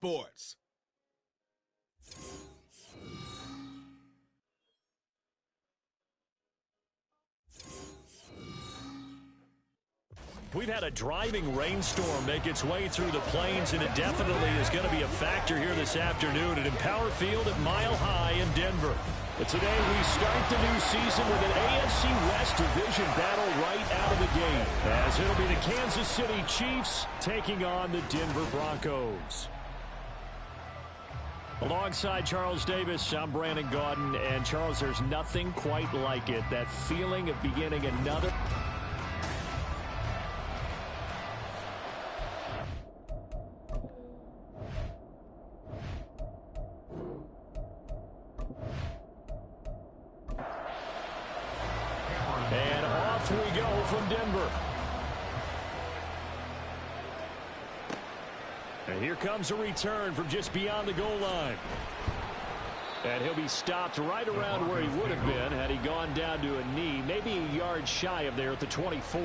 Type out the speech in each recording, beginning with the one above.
Sports. We've had a driving rainstorm make its way through the plains, and it definitely is going to be a factor here this afternoon at Empower Field at Mile High in Denver. But today we start the new season with an AFC West division battle right out of the gate, as it'll be the Kansas City Chiefs taking on the Denver Broncos. Alongside Charles Davis, I'm Brandon Gaudin, and Charles, there's nothing quite like it, that feeling of beginning another... And off we go from Denver. And here comes a return from just beyond the goal line. And he'll be stopped right around where he would have been had he gone down to a knee, maybe a yard shy of there at the 24.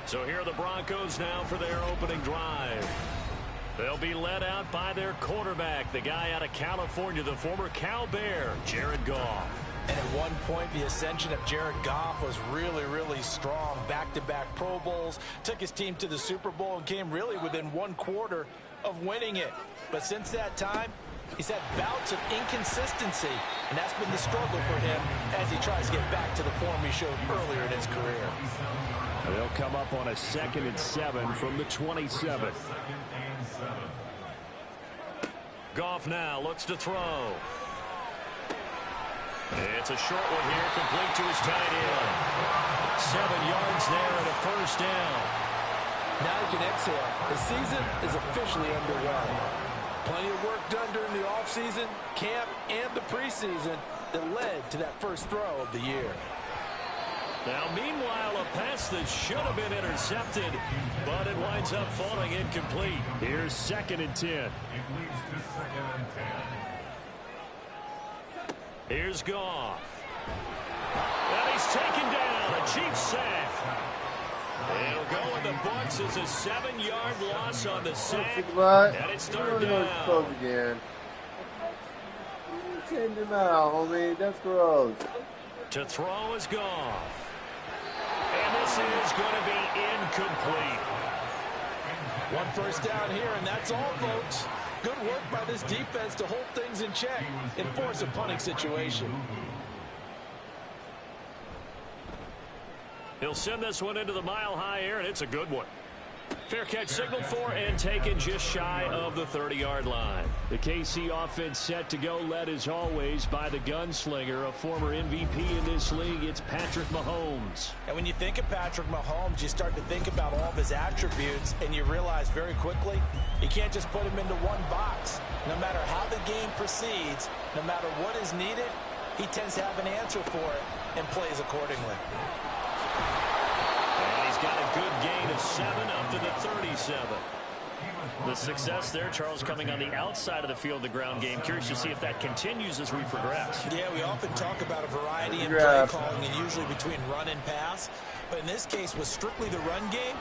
So here are the Broncos now for their opening drive. They'll be led out by their quarterback, the guy out of California, the former Cal Bear, Jared Goff. And at one point, the ascension of Jared Goff was really strong. Back-to-back Pro Bowls, took his team to the Super Bowl and came really within one quarter of winning it. But since that time, he's had bouts of inconsistency, and that's been the struggle for him as he tries to get back to the form he showed earlier in his career. They'll come up on a 2nd and 7 from the 27. Goff now looks to throw. It's a short one here, complete to his tight end. 7 yards there and a first down. Now he can exhale. The season is officially underway. Plenty of work done during the offseason, camp, and the preseason that led to that first throw of the year. Now, meanwhile, a pass that should have been intercepted, but it winds up falling incomplete. Here's 2nd and 10. Here's Goff. And he's taken down. A Chiefs sack. It'll go in the books as a 7-yard loss on the sack. And it's 3rd down. Again. You changed him out, homie. That's gross. To throw is Goff. And this is going to be incomplete. One first down here, and that's all, folks. Good work by this defense to hold things in check and force a punting situation. He'll send this one into the mile-high air, and it's a good one. Fair catch signaled for and taken just shy of the 30-yard line. The KC offense set to go, led as always by the gunslinger, a former MVP in this league. It's Patrick Mahomes. And when you think of Patrick Mahomes, you start to think about all of his attributes, and you realize very quickly you can't just put him into one box. No matter how the game proceeds, no matter what is needed, he tends to have an answer for it and plays accordingly. And he's got a good gain of 7 up to the 37. The success there, Charles, coming on the outside of the field, the ground game. Curious to see if that continues as we progress. Yeah, we often talk about a variety in play calling, and usually between run and pass. But in this case, with strictly the run game,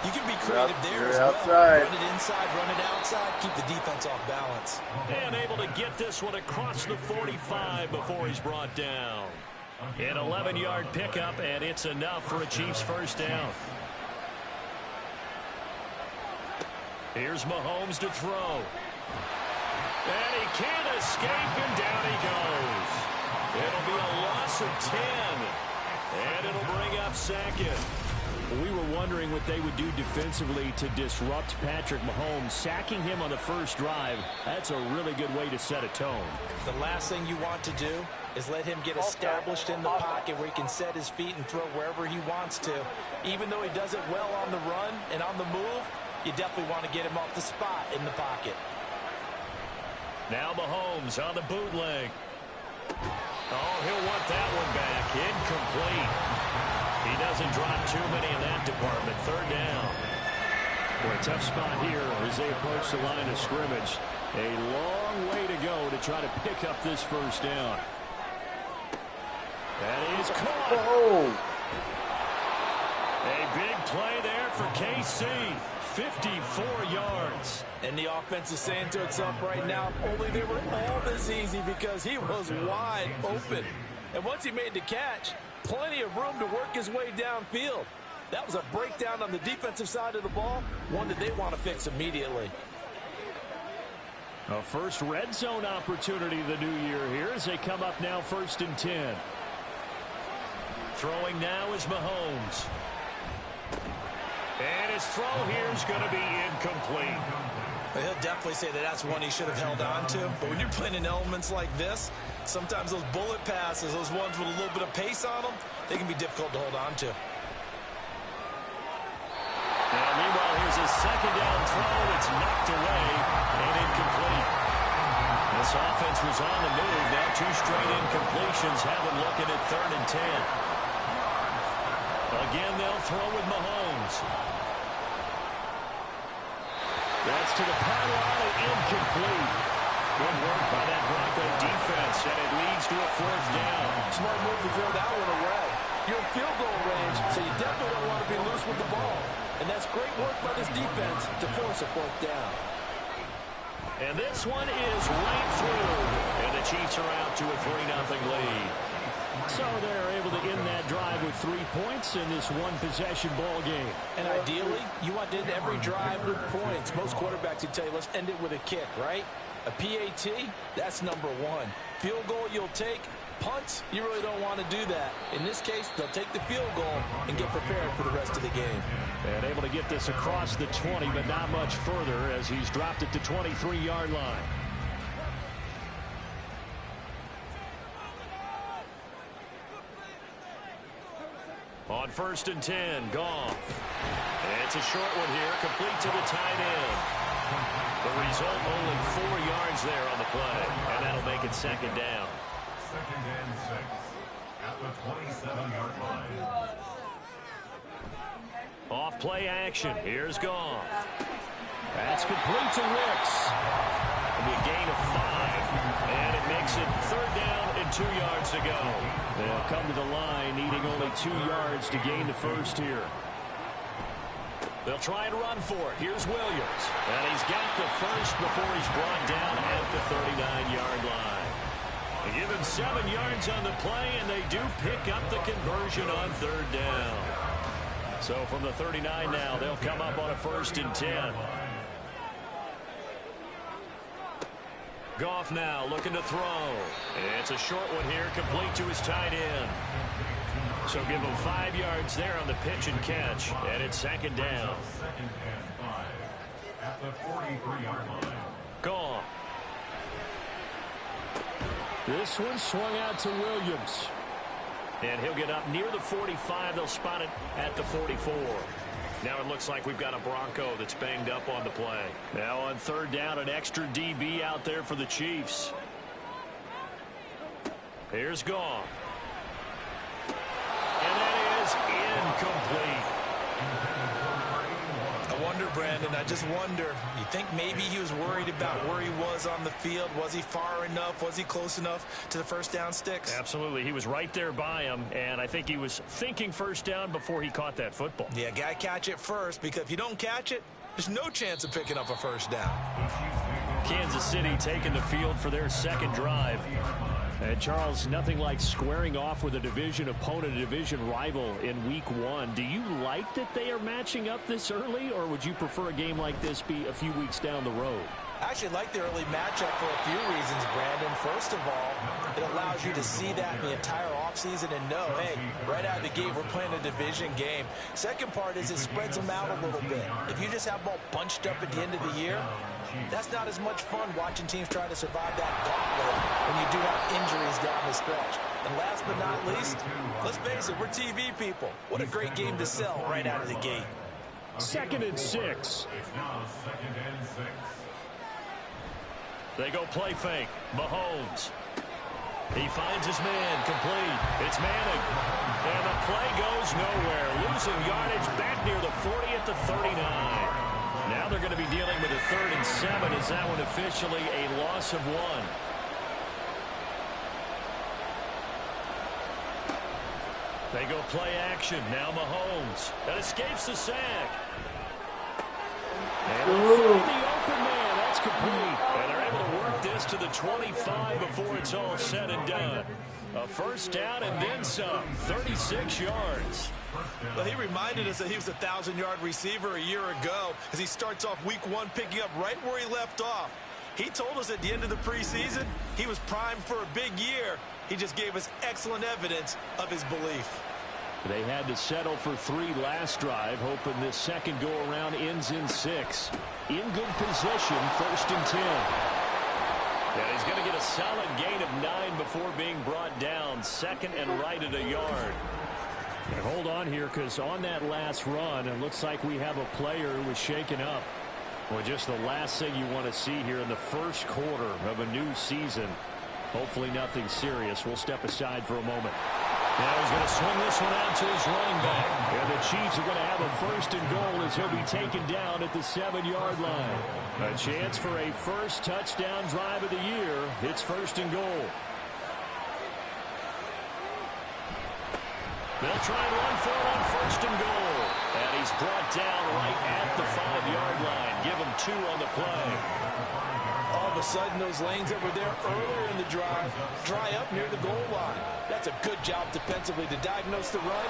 you can be creative there as well. Outside. Run it inside, run it outside, keep the defense off balance. And able to get this one across the 45 before he's brought down. An 11-yard pickup, and it's enough for a Chiefs first down. Here's Mahomes to throw. And he can't escape, and down he goes. It'll be a loss of 10, and it'll bring up 2nd. We were wondering what they would do defensively to disrupt Patrick Mahomes. Sacking him on the first drive, that's a really good way to set a tone. The last thing you want to do is let him get established in the pocket where he can set his feet and throw wherever he wants to. Even though he does it well on the run and on the move, you definitely want to get him off the spot in the pocket. Now Mahomes on the bootleg. Oh, he'll want that one back. Incomplete. He doesn't drop too many in that department. 3rd down. Boy, a tough spot here as they approach the line of scrimmage. A long way to go to try to pick up this first down. That is caught. Oh. A big play there for KC. 54 yards. And the offense is saying to itself right now, only they were all this easy because he was wide open. And once he made the catch, plenty of room to work his way downfield. That was a breakdown on the defensive side of the ball, one that they want to fix immediately. A first red zone opportunity the new year here as they come up now 1st and 10. Throwing now is Mahomes. And his throw here is going to be incomplete. Well, he'll definitely say that that's one he should have held on to. But when you're playing in elements like this, sometimes those bullet passes, those ones with a little bit of pace on them, they can be difficult to hold on to. And meanwhile, here's a second down throw. It's knocked away and incomplete. This offense was on the move. Now 2 straight incompletions have them looking at 3rd and 10. Again, they'll throw with Mahomes. That's to the pylon and incomplete. Good work by that Bronco defense, and it leads to a 4th down. Smart move to throw that one away. You're in field goal range, so you definitely don't want to be loose with the ball. And that's great work by this defense to force a 4th down. And this one is right through. And the Chiefs are out to a 3-0 lead. So they're able to end that drive with 3 points in this one-possession ball game. And ideally, you want to end every drive with points. Most quarterbacks would tell you, let's end it with a kick, right? A PAT, that's number 1. Field goal you'll take. Punts, you really don't want to do that. In this case, they'll take the field goal and get prepared for the rest of the game. And able to get this across the 20, but not much further as he's dropped it to 23-yard line. On 1st and 10, Goff. And it's a short one here, complete to the tight end. The result, only 4 yards there on the play, and that'll make it 2nd down. 2nd and 6 at the 27-yard line. Off play action. Here's Goff. That's complete to Wicks. It'll be a gain of 5. And it makes it 3rd down and 2 yards to go. They'll come to the line needing only 2 yards to gain the first here. They'll try and run for it. Here's Williams. And he's got the first before he's brought down at the 39-yard line. They give him 7 yards on the play, and they do pick up the conversion on 3rd down. So from the 39 now, they'll come up on a 1st and 10. Goff now looking to throw. It's a short one here, complete to his tight end. So give him 5 yards there on the pitch and catch, and it's 2nd down. 2nd and 5 at the 43-yard line. Goff. This one swung out to Williams. And he'll get up near the 45. They'll spot it at the 44. Now it looks like we've got a Bronco that's banged up on the play. Now on 3rd down, an extra DB out there for the Chiefs. Here's Goff. And that is incomplete. I wonder, Brandon, I just wonder, you think maybe he was worried about where he was on the field? Was he far enough? Was he close enough to the 1st down sticks? Absolutely. He was right there by him, and I think he was thinking 1st down before he caught that football. Yeah, got to catch it first, because if you don't catch it, there's no chance of picking up a 1st down. Kansas City taking the field for their 2nd drive. And Charles, nothing like squaring off with a division opponent, a division rival in week 1. Do you like that they are matching up this early, or would you prefer a game like this be a few weeks down the road? I actually like the early matchup for a few reasons, Brandon. First of all, it allows you to see that in the entire offseason and know, hey, right out of the gate, we're playing a division game. Second part is it spreads them out a little bit. If you just have them all bunched up at the end of the year, that's not as much fun watching teams try to survive that gauntlet when you do have injuries down the stretch. And last but not least, let's face it, we're TV people. What a great game to sell right out of the gate. 2nd and 6. It's now 2nd and 6. They go play fake. Mahomes. He finds his man, complete. It's Manning. And the play goes nowhere. Losing yardage back near the 40 at the 39. Now they're going to be dealing with a 3rd and 7. Is that one officially a loss of 1? They go play action. Now Mahomes. That escapes the sack. And they'll find the open man. That's complete. And they're able to work this to the 25 before it's all said and done. A first down and then some. 36 yards. Well, he reminded us that he was a 1,000-yard receiver a year ago as he starts off week 1 picking up right where he left off. He told us at the end of the preseason he was primed for a big year. He just gave us excellent evidence of his belief. They had to settle for 3 last drive, hoping this second go-around ends in 6. In good position, 1st and 10. And he's going to get a solid gain of 9 before being brought down. 2nd and right at a yard. And hold on here, because on that last run, it looks like we have a player who was shaken up. Well, just the last thing you want to see here in the first quarter of a new season. Hopefully nothing serious. We'll step aside for a moment. Now he's going to swing this one out to his running back. And the Chiefs are going to have a 1st and goal as he'll be taken down at the 7-yard line. A chance for a first touchdown drive of the year. It's 1st and goal. They'll try and run for it on 1st and goal. And he's brought down right at the 5-yard line. Give him 2 on the play. All of a sudden, those lanes that were there earlier in the drive dry up near the goal line. That's a good job defensively to diagnose the run.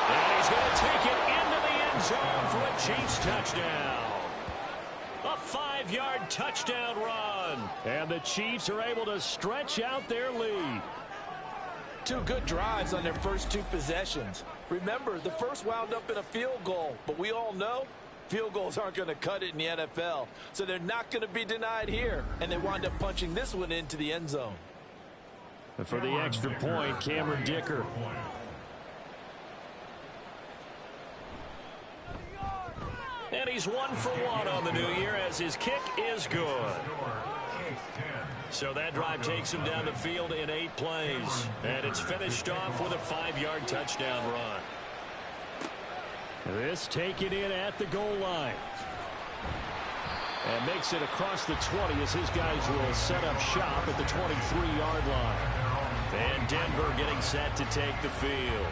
And he's going to take it into the end zone for a Chiefs touchdown. A 5-yard touchdown run. And the Chiefs are able to stretch out their lead. 2 good drives on their first 2 possessions. Remember, the first wound up in a field goal, but we all know field goals aren't going to cut it in the NFL, so they're not going to be denied here, and they wind up punching this one into the end zone. And for the extra point, Cameron Dicker. And he's 1 for 1 on the new year as his kick is good. So that drive takes him down the field in 8 plays. And it's finished off with a 5-yard touchdown run. This taken in at the goal line. And makes it across the 20 as his guys will set up shop at the 23-yard line. And Denver getting set to take the field.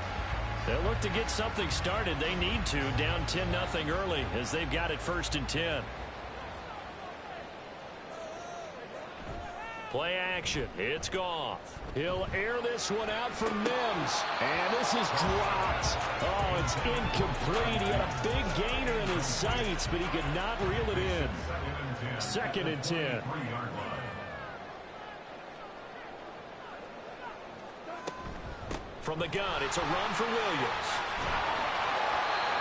They'll look to get something started. They need to, down 10-0 early as they've got it 1st and 10. Play action. It's Goff. He'll air this one out for Mims. And this is dropped. Oh, it's incomplete. He had a big gainer in his sights, but he could not reel it in. 2nd and 10. From the gun, it's a run for Williams.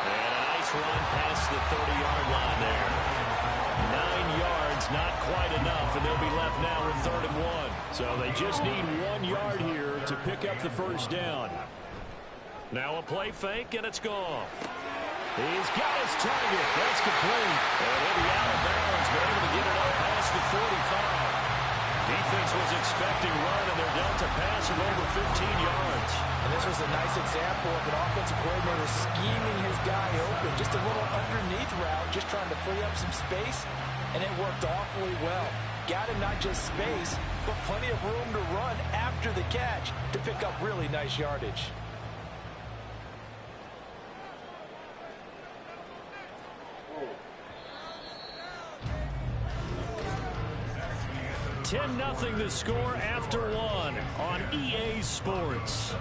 And a nice run past the 30-yard line there. 9 yards, not quite enough, and they'll be left now with 3rd and 1. So they just need 1 yard here to pick up the first down. Now a play fake, and it's Goff. He's got his target. That's complete. And he'll be out of bounds, but able to get it up past the 45. Defense was expecting run, and they're down to pass of over 15 yards. And this was a nice example of an offensive coordinator scheming his guy open. Just a little underneath route, just trying to free up some space, and it worked awfully well. Got him not just space, but plenty of room to run after the catch to pick up really nice yardage. Ten 10-0 the score after 1 on EA Sports.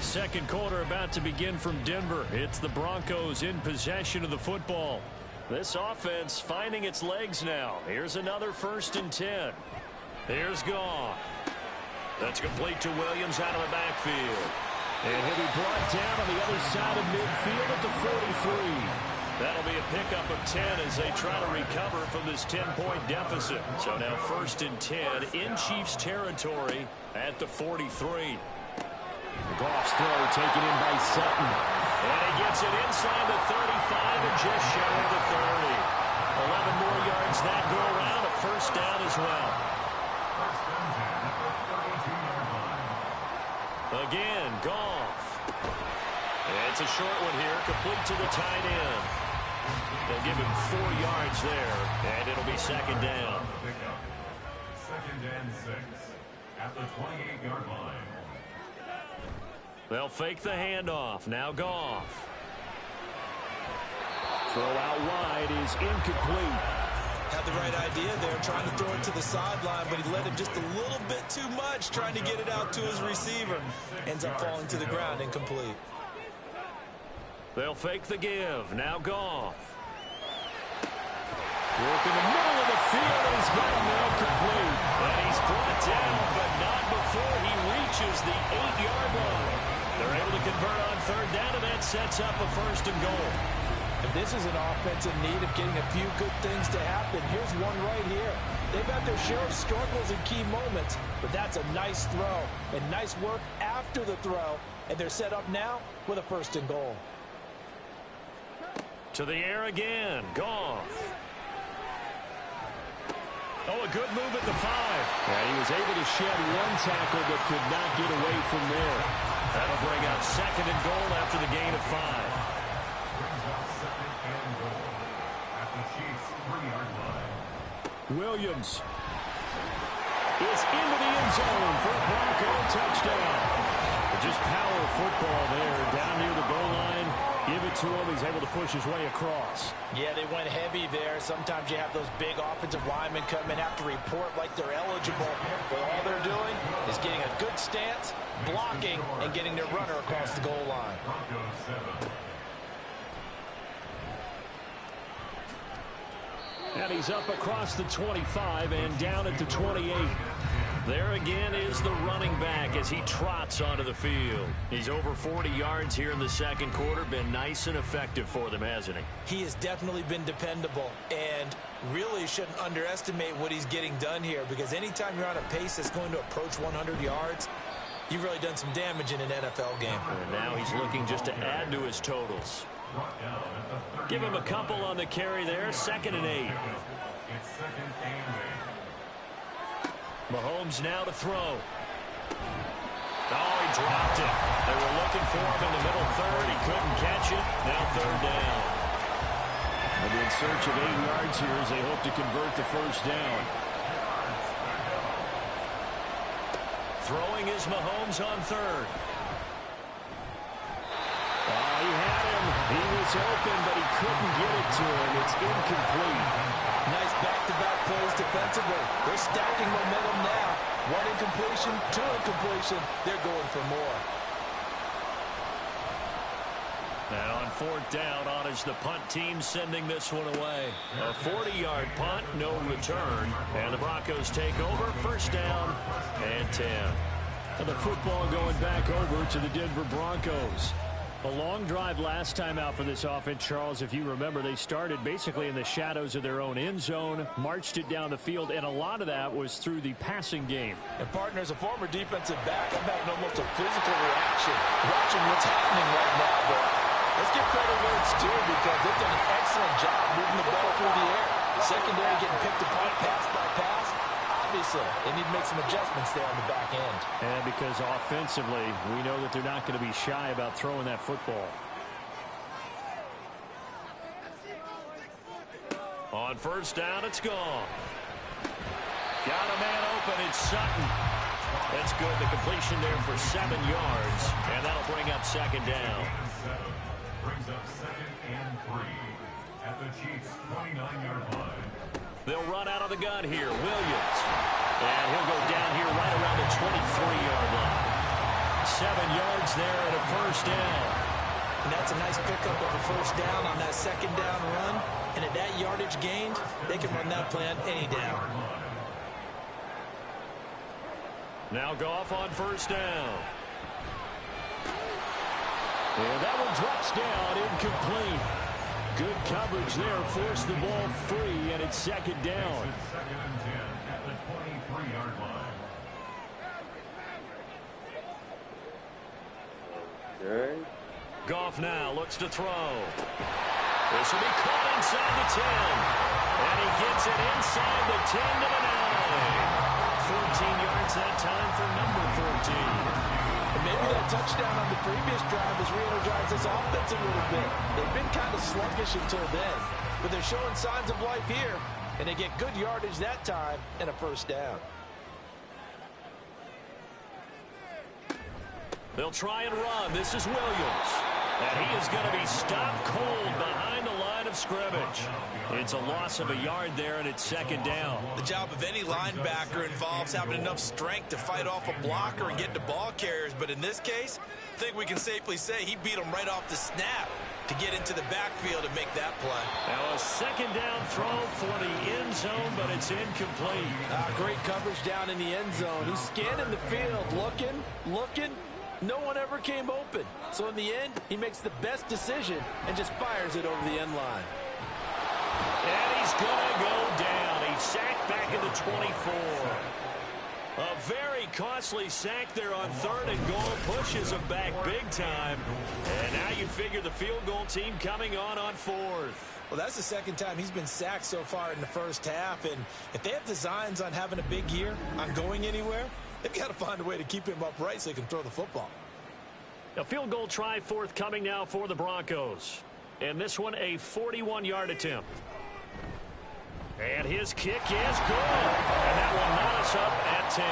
Second quarter about to begin from Denver. It's the Broncos in possession of the football. This offense finding its legs now. Here's another 1st and 10. Here's Goff. That's complete to Williams out of the backfield. And he'll be brought down on the other side of midfield at the 43. That'll be a pickup of 10 as they try to recover from this 10-point deficit. So now 1st and 10 in Chiefs territory at the 43. Goff's throw taken in by Sutton. And he gets it inside the 35 and just shy of the 30. 11 more yards that go around, a first down as well. Again, Goff. It's a short one here, complete to the tight end. They'll give him 4 yards there, and it'll be 2nd down. 2nd and 6 at the 28-yard line. They'll fake the handoff. Now Goff. throw out wide is incomplete. Had the right idea there, trying to throw it to the sideline, but he let him just a little bit too much, trying to get it out to his receiver. Ends up falling to the ground, incomplete. They'll fake the give. Now Goff. Work in the middle of the field, and he's got him incomplete. And he's brought down, but not before he reaches the 8-yard line. They're able to convert on third down, and that sets up a 1st and goal. And this is an offense in need of getting a few good things to happen. Here's one right here. They've had their share of struggles in key moments, but that's a nice throw and nice work after the throw. And they're set up now with a 1st and goal. To the air again. Goff. Oh, a good move at the 5. And he was able to shed one tackle but could not get away from there. That'll bring up 2nd and goal after the gain of 5. Brings up 2nd and goal at the Chiefs' 3-yard line. Williams is into the end zone for a Bronco touchdown. Just power football there down near the goal line. Give it to him. He's able to push his way across. Yeah, they went heavy there. Sometimes you have those big offensive linemen come in, have to report like they're eligible. But all they're doing is getting a good stance, blocking, and getting their runner across the goal line. Broncos 7. And he's up across the 25 and down at the 28. There again is the running back as he trots onto the field. He's over 40 yards here in the 2nd quarter. Been nice and effective for them, hasn't he? He has definitely been dependable, and really shouldn't underestimate what he's getting done here, because anytime you're on a pace that's going to approach 100 yards, you've really done some damage in an NFL game. And now he's looking just to add to his totals. Give him a couple on the carry there. 2nd and 8. It's 2nd and 8. Mahomes now to throw. Oh, he dropped it. They were looking for him in the middle 3rd. He couldn't catch it. Now 3rd down. They'll be in search of 8 yards here as they hope to convert the 1st down. Throwing is Mahomes on 3rd. Oh, he had him. He was open, but he couldn't get it to him. It's incomplete. Nice back-to-back plays defensively. They're stacking momentum now. 1 incompletion, 2 incompletion. They're going for more. Now on 4th down, on is the punt team sending this one away. A 40-yard punt, no return. And the Broncos take over. 1st down and 10. And the football going back over to the Denver Broncos. A long drive last time out for this offense, Charles. If you remember, they started basically in the shadows of their own end zone, marched it down the field, and a lot of that was through the passing game. And partner, as a former defensive back, I'm having almost a physical reaction watching what's happening right now. But let's give credit where it's due, because they've done an excellent job moving the ball through the air. Secondary getting picked apart pass by pass. Obviously, they need to make some adjustments there on the back end. And because offensively, we know that they're not going to be shy about throwing that football. On 1st down, it's gone. Got a man open. It's Sutton. That's good. The completion there for 7 yards. And that'll bring up 2nd down. Brings up 2nd and 3 at the Chiefs' 29-yard line. They'll run out of the gun here. Williams. And he'll go down here right around the 23-yard line. 7 yards there and a 1st down. And that's a nice pickup of a 1st down on that 2nd down run. And at that yardage gained, they can run that plan any down. Now Goff on 1st down. And that one drops down, incomplete. Good coverage there, forced the ball free, and it's 2nd down. 2nd and 10 at the 23-yard line. Okay. Goff now looks to throw. This will be caught inside the 10. And he gets it inside the 10 to the 9. 14 yards that time for number 14. And maybe that touchdown on the previous drive has re-energized this offense a little bit. They've been kind of sluggish until then, but they're showing signs of life here, and they get good yardage that time and a 1st down. They'll try and run. This is Williams. And he is going to be stopped cold behind the line line of scrimmage. It's a loss of a yard there, and it's second down. The job of any linebacker involves having enough strength to fight off a blocker and get to ball carriers. But in this case, I think we can safely say he beat him right off the snap to get into the backfield and make that play. Now a second down throw for the end zone, but it's incomplete. Great coverage down in the end zone. He's scanning the field, looking. No one ever came open. So in the end, he makes the best decision and just fires it over the end line. And he's going to go down. He's sacked back at the 24. A very costly sack there on 3rd and goal. Pushes him back big time. And now you figure the field goal team coming on 4th. Well, that's the second time he's been sacked so far in the first half. And if they have designs on having a big year, on going anywhere, they've got to find a way to keep him upright so he can throw the football. A field goal try forthcoming now for the Broncos. And this one a 41-yard attempt. And his kick is good. And that will knot us up at 10.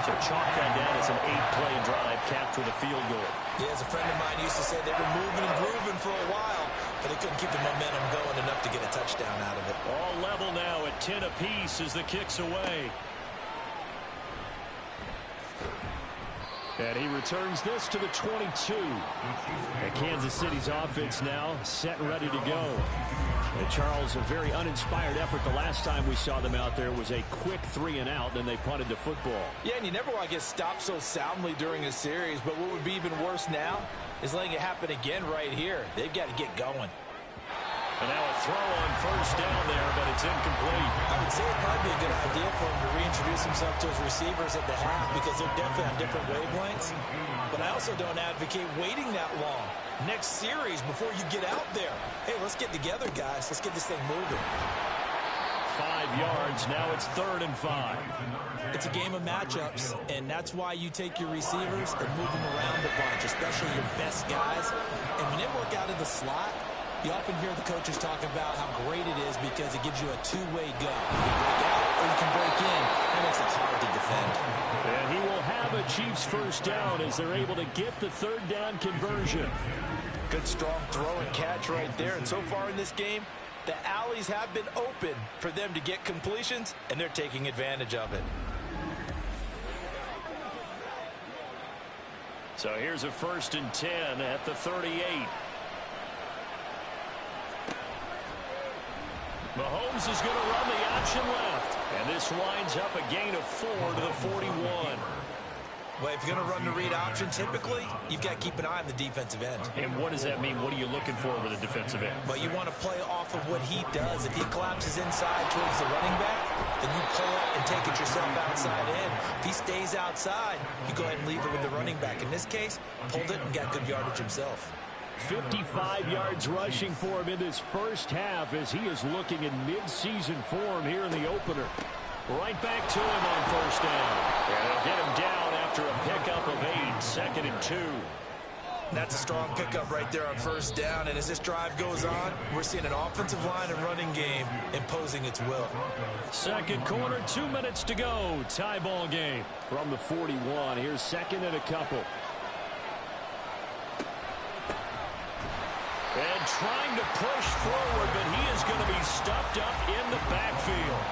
So chalk that down as an 8-play drive capped with a field goal. Yeah, as a friend of mine used to say, they were moving and grooving for a while, but they couldn't keep the momentum going enough to get a touchdown out of it. All level now at 10 apiece as the kick's away. And he returns this to the 22. And Kansas City's offense now set and ready to go. And Charles, a very uninspired effort. The last time we saw them out there was a quick 3-and-out, then they punted the football. Yeah, and you never want to get stopped so soundly during a series, but what would be even worse now is letting it happen again right here. They've got to get going. And now a throw on 1st down there, but it's incomplete. I would say it'd probably be a good idea for him to reintroduce himself to his receivers at the half because they're definitely on different wavelengths. But I also don't advocate waiting that long. Next series before you get out there. Hey, let's get together, guys. Let's get this thing moving. 5 yards. Now it's 3rd and 5. It's a game of matchups, and that's why you take your receivers and move them around a bunch, especially your best guys. And when they work out of the slot, you often hear the coaches talk about how great it is because it gives you a two-way go. You can break out or you can break in. That makes it hard to defend. And he will have a Chiefs 1st down as they're able to get the 3rd down conversion. Good strong throw and catch right there. And so far in this game, the alleys have been open for them to get completions, and they're taking advantage of it. So here's a 1st and 10 at the 38. Mahomes is going to run the option left. And this winds up a gain of 4 to the 41. Well, if you're going to run the read option, typically, you've got to keep an eye on the defensive end. And what does that mean? What are you looking for with a defensive end? Well, you want to play off of what he does. If he collapses inside towards the running back, then you pull up and take it yourself outside in. If he stays outside, you go ahead and leave it with the running back. In this case, pulled it and got good yardage himself. 55 yards rushing for him in this first half as he is looking in mid-season form here in the opener. Right back to him on 1st down. And they'll get him down after a pickup of 8, 2nd and 2. That's a strong pickup right there on 1st down. And as this drive goes on, we're seeing an offensive line and running game imposing its will. Second quarter, 2 minutes to go. Tie ball game from the 41. Here's 2nd and a couple. And trying to push forward, but he is going to be stuffed up in the backfield.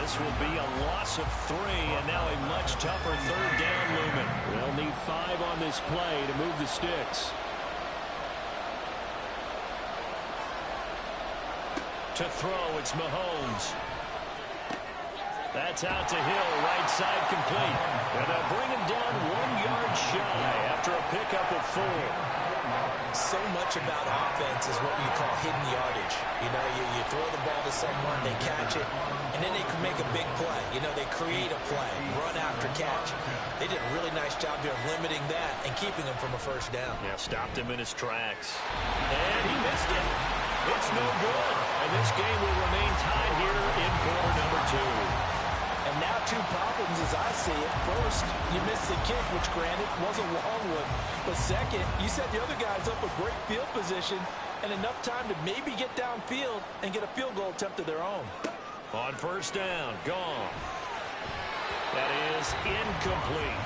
This will be a loss of 3, and now a much tougher 3rd down looming. They'll need 5 on this play to move the sticks. To throw, it's Mahomes. That's out to Hill, right side complete. And they'll bring him down 1 yard shy after a pickup of 4. So much about offense is what we call hidden yardage. You know, you throw the ball to someone, they catch it, and then they can make a big play. You know, they create a play, run after catch. They did a really nice job here of limiting that and keeping him from a 1st down. Yeah, stopped him in his tracks. And he missed it. It's no good. And this game will remain tied here in quarter number 2. And now 2 problems as I see it. First, you missed the kick, which granted was a long one. But second, you set the other guys up with great field position and enough time to maybe get downfield and get a field goal attempt of their own. On 1st down, gone. That is incomplete.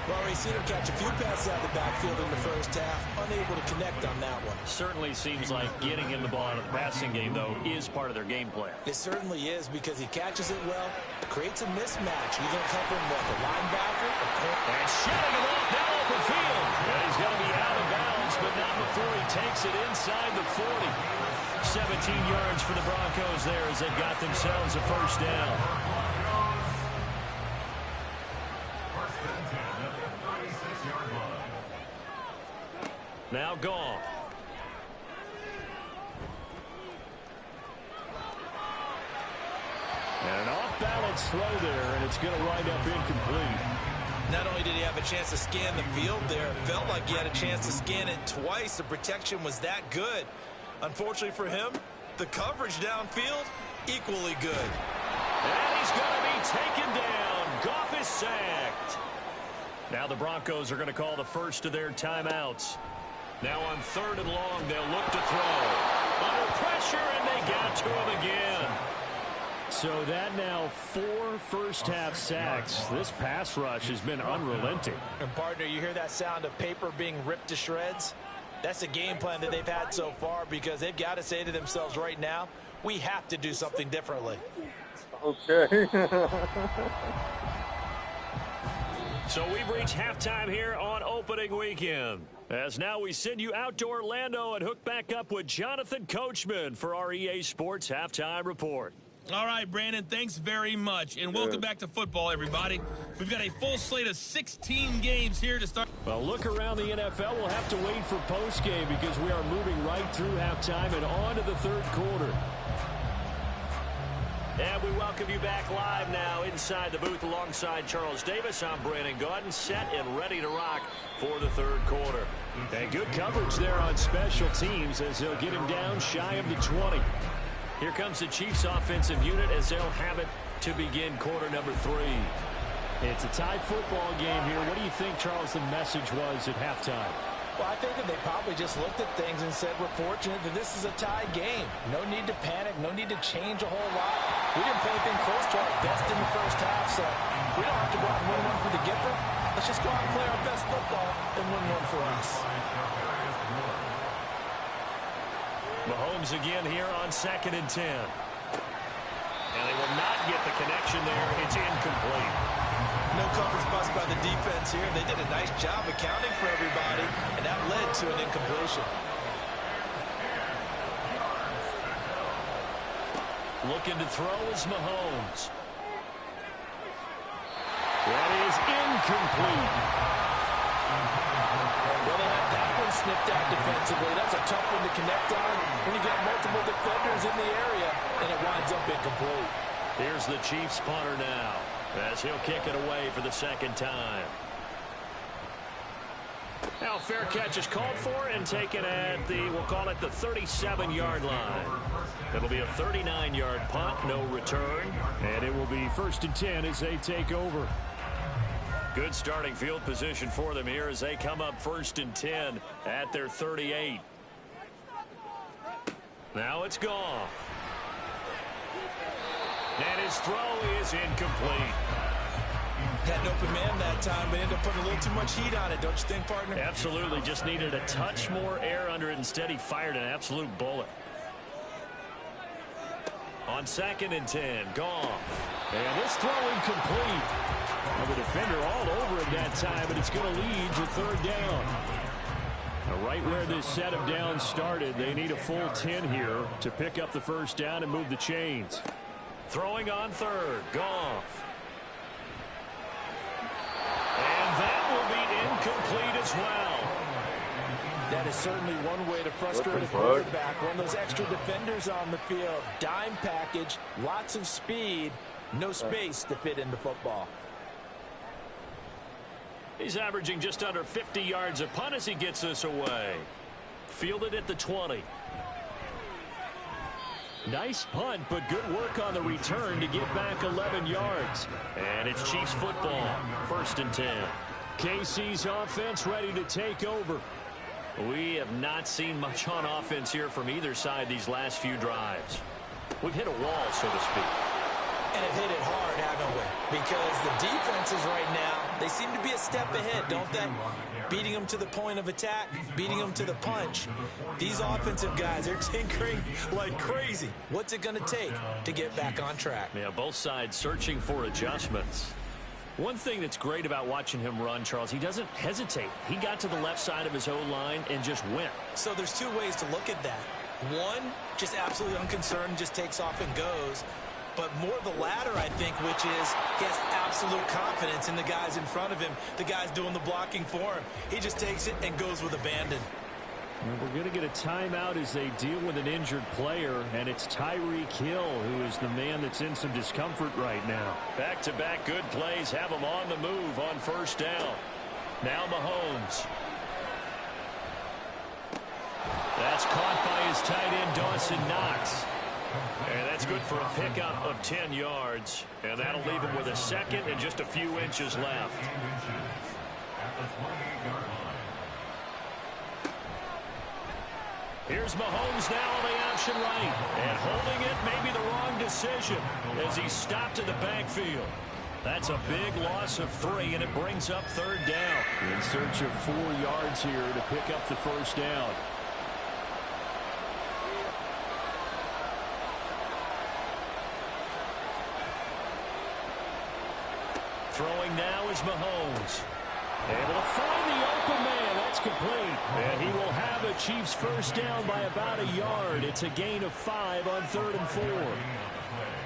Well, we've seen him catch a few passes out of the backfield in the first half, unable to connect on that one. Certainly seems like getting him the ball out of the passing game, though, is part of their game plan. It certainly is, because he catches it well, creates a mismatch. You're going to cover him with a linebacker, a corner. And shutting him off down open field. And he's going to be out of bounds, but not before he takes it inside the 40. 17 yards for the Broncos there as they've got themselves a first down. Now Goff. And an off-balance throw there, and it's going to wind up incomplete. Not only did he have a chance to scan the field there, it felt like he had a chance to scan it twice. The protection was that good. Unfortunately for him, the coverage downfield, equally good. And he's going to be taken down. Goff is sacked. Now the Broncos are going to call the first of their timeouts. Now on 3rd and long, they'll look to throw. Under pressure, and they got to him again. So that now 4 first-half sacks. This pass rush has been unrelenting. And, partner, you hear that sound of paper being ripped to shreds? That's the game plan that they've had so far, because they've got to say to themselves right now, we have to do something differently. Okay. So we've reached halftime here on opening weekend. As now we send you out to Orlando and hook back up with Jonathan Coachman for our EA Sports Halftime Report. All right, Brandon, thanks very much. And welcome back to football, everybody. We've got a full slate of 16 games here to start. Well, look around the NFL. We'll have to wait for postgame because we are moving right through halftime and on to the 3rd quarter. And we welcome you back live now inside the booth alongside Charles Davis. I'm Brandon Gaudin, set and ready to rock for the 3rd quarter. And good coverage there on special teams as they'll get him down shy of the 20. Here comes the Chiefs offensive unit as they'll have it to begin quarter number 3. It's a tie football game here. What do you think, Charles, the message was at halftime? Well, I think that they probably just looked at things and said, we're fortunate that this is a tie game. No need to panic. No need to change a whole lot. We didn't play anything close to our best in the first half, so we don't have to go out and win one for the Gipper. Let's just go out and play our best football and win one for us. Mahomes again here on 2nd and 10. And they will not get the connection there. It's incomplete. No coverage bust by the defense here. They did a nice job accounting for everybody, and that led to an incompletion. Looking to throw is Mahomes. That is incomplete. Well, they had that one snipped out defensively. That's a tough one to connect on when you got multiple defenders in the area, and it winds up incomplete. Here's the Chiefs punter now, as he'll kick it away for the 2nd time. Now, fair catch is called for and taken at the, we'll call it the 37-yard line. It'll be a 39-yard punt, no return, and it will be 1st and 10 as they take over. Good starting field position for them here as they come up 1st and 10 at their 38. Now it's Goff. And his throw is incomplete. Had an open man that time, but ended up putting a little too much heat on it, don't you think, partner? Absolutely. Just needed a touch more air under it. Instead, he fired an absolute bullet. On 2nd and 10, Goff. And this throw incomplete. Well, the defender all over him that time, but it's going to lead to 3rd down. Now, right where this set of downs started, they need a full 10 here to pick up the 1st down and move the chains. Throwing on 3rd, Goff. And that will be incomplete as well. That is certainly one way to frustrate a quarterback. One of those extra defenders on the field. Dime package, lots of speed, no space to fit into football. He's averaging just under 50 yards a punt as he gets this away. Fielded at the 20. Nice punt, but good work on the return to get back 11 yards. And it's Chiefs football, 1st and 10. KC's offense ready to take over. We have not seen much on offense here from either side these last few drives. We've hit a wall, so to speak. and have hit it hard, haven't we? Because the defenses right now, they seem to be a step ahead, don't they? Beating them to the point of attack, beating them to the punch. These offensive guys are tinkering like crazy. What's it going to take to get back on track? Yeah, both sides searching for adjustments. One thing that's great about watching him run, Charles, he doesn't hesitate. He got to the left side of his O-line and just went. So there's two ways to look at that. One, just absolutely unconcerned, just takes off and goes. But more the latter, I think, which is he has absolute confidence in the guys in front of him, the guys doing the blocking for him. He just takes it and goes with abandon. And we're going to get a timeout as they deal with an injured player, and it's Tyreek Hill who is the man that's in some discomfort right now. Back-to-back good plays have him on the move on first down. Now Mahomes. That's caught by his tight end, Dawson Knox. And that's good for a pickup of 10 yards. And that'll leave him with a second and just a few inches left. Here's Mahomes now on the option right. And holding it may be the wrong decision as he's stopped in the backfield. That's a big loss of 3, and it brings up third down. In search of 4 yards here to pick up the first down. Throwing now is Mahomes. Able to find the open man. That's complete. And he will have a Chiefs first down by about a yard. It's a gain of 5 on 3rd and 4.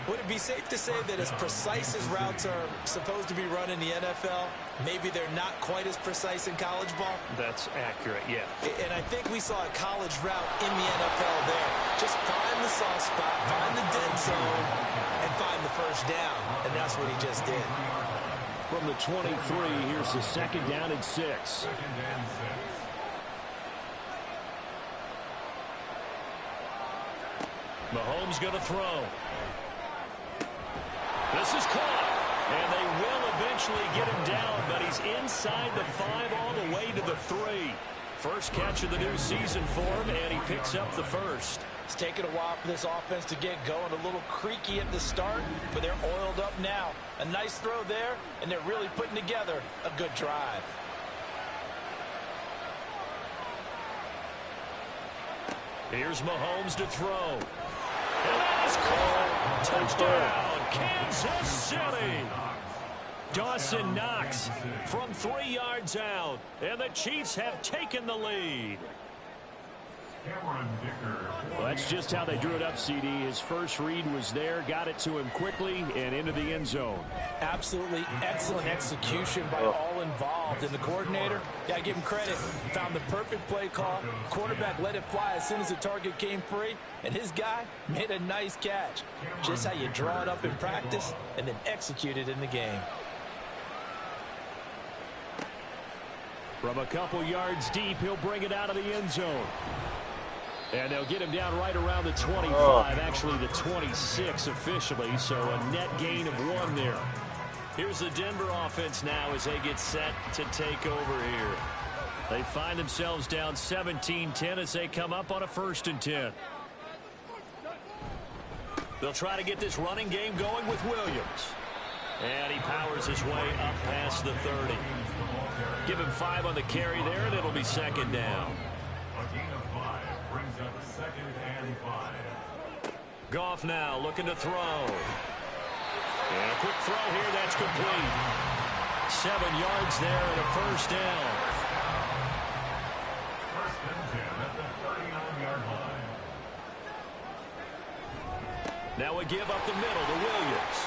Would it be safe to say that as precise as routes are supposed to be run in the NFL, maybe they're not quite as precise in college ball? That's accurate, yeah. And I think we saw a college route in the NFL there. Just find the soft spot, find the dead zone, and find the first down. And that's what he just did. From the 23, here's the second down and 6. Mahomes going to throw. This is caught. And they will eventually get him down, but he's inside the 5 all the way to the 3. First catch of the new season for him, and he picks up the first. It's taken a while for this offense to get going. A little creaky at the start, but they're oiled up now. A nice throw there, and they're really putting together a good drive. Here's Mahomes to throw. And that is caught. Touchdown, Kansas City. Dawson Knox from 3 yards out, and the Chiefs have taken the lead. Well, that's just how they drew it up, CD. His first read was there, got it to him quickly, and into the end zone. Absolutely excellent execution by all involved. And the coordinator, got to give him credit, found the perfect play call. Quarterback let it fly as soon as the target came free, and his guy made a nice catch. Just how you draw it up in practice and then execute it in the game. From a couple yards deep, he'll bring it out of the end zone. And they'll get him down right around the 25, actually the 26 officially, so a net gain of 1 there. Here's the Denver offense now as they get set to take over here. They find themselves down 17-10 as they come up on a 1st and 10. They'll try to get this running game going with Williams. And he powers his way up past the 30. Give him 5 on the carry there, and it'll be second down. A gain of 5 brings up 2nd and 5. Goff now looking to throw. And a quick throw here, that's complete. 7 yards there and a first down. 1st and 10 at the 39-yard line. Now we give up the middle to Williams.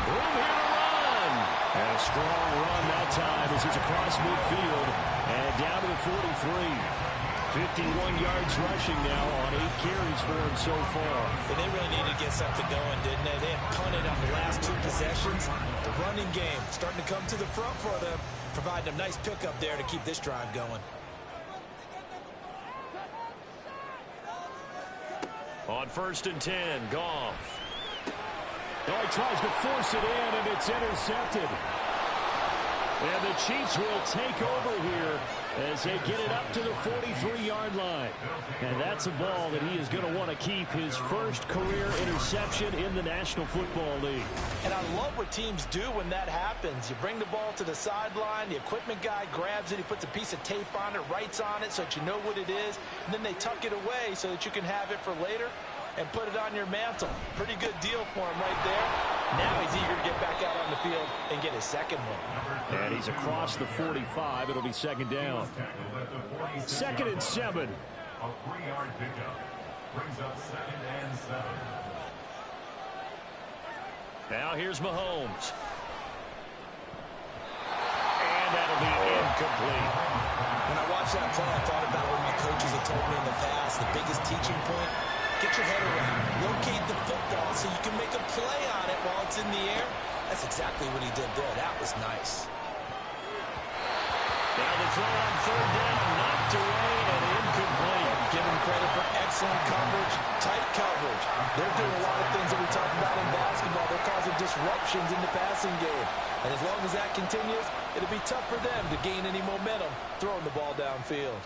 Room here to run. And a strong run that time as he's across midfield and down to the 43. 51 yards rushing now on 8 carries for him so far. But they really needed to get something going, didn't they? They had punted on the last 2 possessions. The running game starting to come to the front for them, providing a nice pickup there to keep this drive going. On 1st and 10, Goff. Oh, he tries to force it in, and it's intercepted. And the Chiefs will take over here as they get it up to the 43-yard line. And that's a ball that he is going to want to keep, his first career interception in the National Football League. And I love what teams do when that happens. You bring the ball to the sideline, the equipment guy grabs it, he puts a piece of tape on it, writes on it so that you know what it is, and then they tuck it away so that you can have it for later and put it on your mantle. Pretty good deal for him right there. Now he's eager to get back out on the field and get his second one. And he's across the 45. It'll be second down. 2nd and 7. A 3-yard pickup brings up 2nd and 7. Now here's Mahomes. And that'll be incomplete. When I watched that play, I thought about what my coaches have told me in the past. The biggest teaching point, get your head around. Locate the football so you can make a play on it while it's in the air. That's exactly what he did there. That was nice. Now the throw on 3rd down, knocked away and incomplete. Give him credit for excellent coverage, tight coverage. They're doing a lot of things that we talk about in basketball. They're causing disruptions in the passing game. And as long as that continues, it'll be tough for them to gain any momentum throwing the ball downfield.